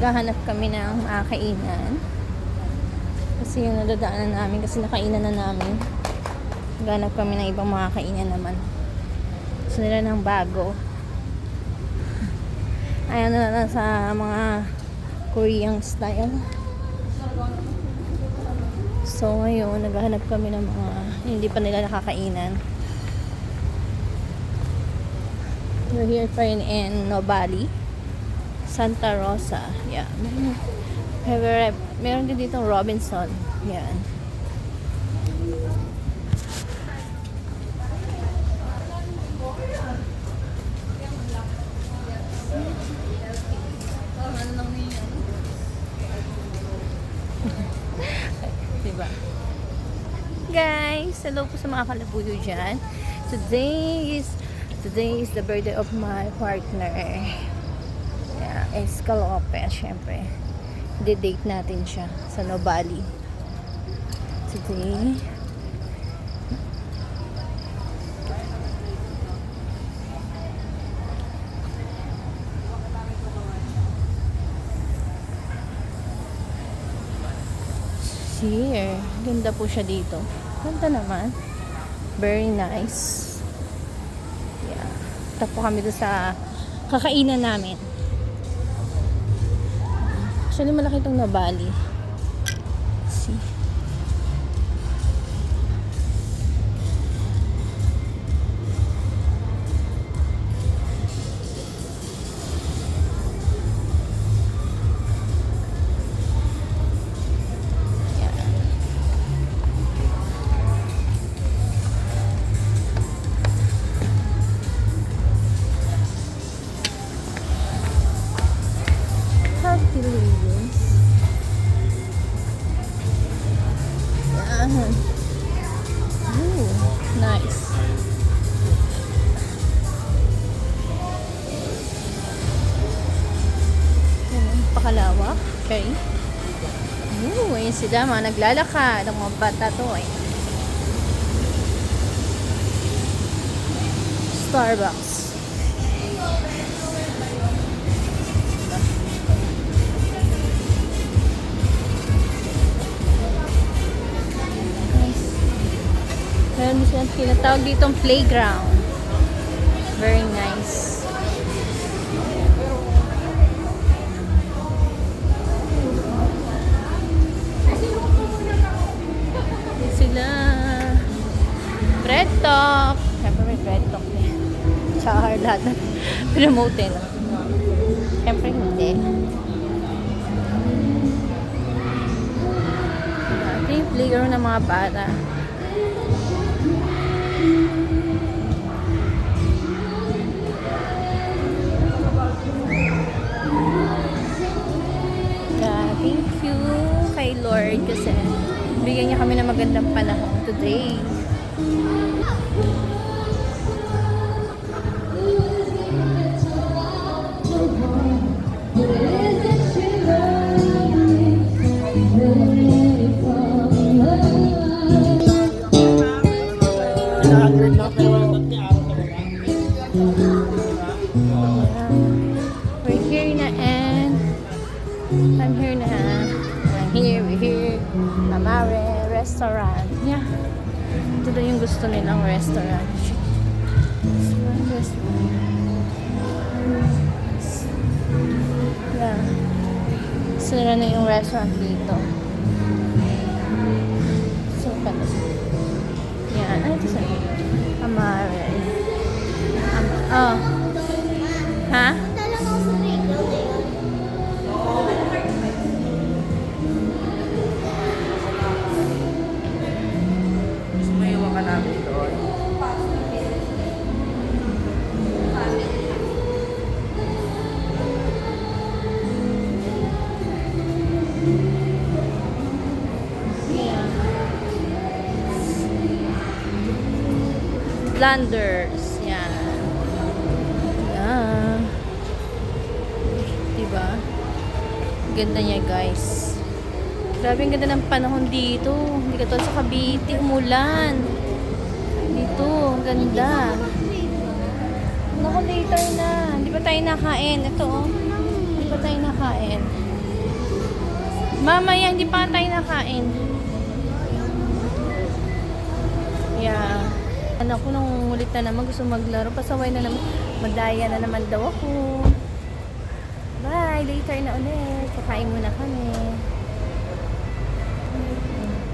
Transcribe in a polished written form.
naghahanap kami ng kainan. Kasi yung nadadaanan namin, kasi nakainan na namin. Naghahanap kami ng ibang mga kainan naman. Gusto nila ng bago. Ayaw na sa mga Korean style. So ngayon, naghahanap kami ng mga hindi pa nila nakakainan. We're here pa rin in Nobali, Santa Rosa. Yeah. Meron din dito Robinson. Yan. Diba? Guys, hello po sa mga kalabuyo dyan. Today is the birthday of my partner. Yeah, Esca Lopez, syempre. De-date natin siya sa Nobali. Today. Here. Ganda po siya dito. Ganda naman. Very nice. Yeah. Tapo kami doon sa kakainan namin. Actually, malaki itong Nobali. See? Pavilions. Yan. Ooh, nice. Yan, pakalawak. Okay. Ooh, ayun sila mga naglalakad. Ang mga bata to eh. Starbucks. Meron din silang tinatawag ditong playground. Very nice. Yan sila. Bread talk. Siyempre may bread talk niya. Tsaka lahat na promote na. Siyempre hindi. Ito yung playground ng mga bata. Thank you kay Lord kasi bigyan niya kami ng magandang panahon today. We're here na and we're here Amare restaurant. Yeah. Ito daw yung gusto nilang restaurant. Yeah. Sila na yung restaurant dito. So, yan. Ano ito sa'yo? Amare. Oh. Ha? Flanders. Yan. Yan. Diba? Ganda niya, guys. Grabe, ang ganda ng panahon dito. Hindi ka sa Cavite, umulan. Dito, ang ganda. Naku, later na. Hindi pa tayo nakain. Ito, oh. Hindi pa tayo nakain. Mamaya, hindi pa tayo nakain. Yeah. Anak ko nung ulit na naman gusto maglaro. Pasaway na naman. Madaya na naman daw ako. Bye! Later na ulit. Kakain muna kami.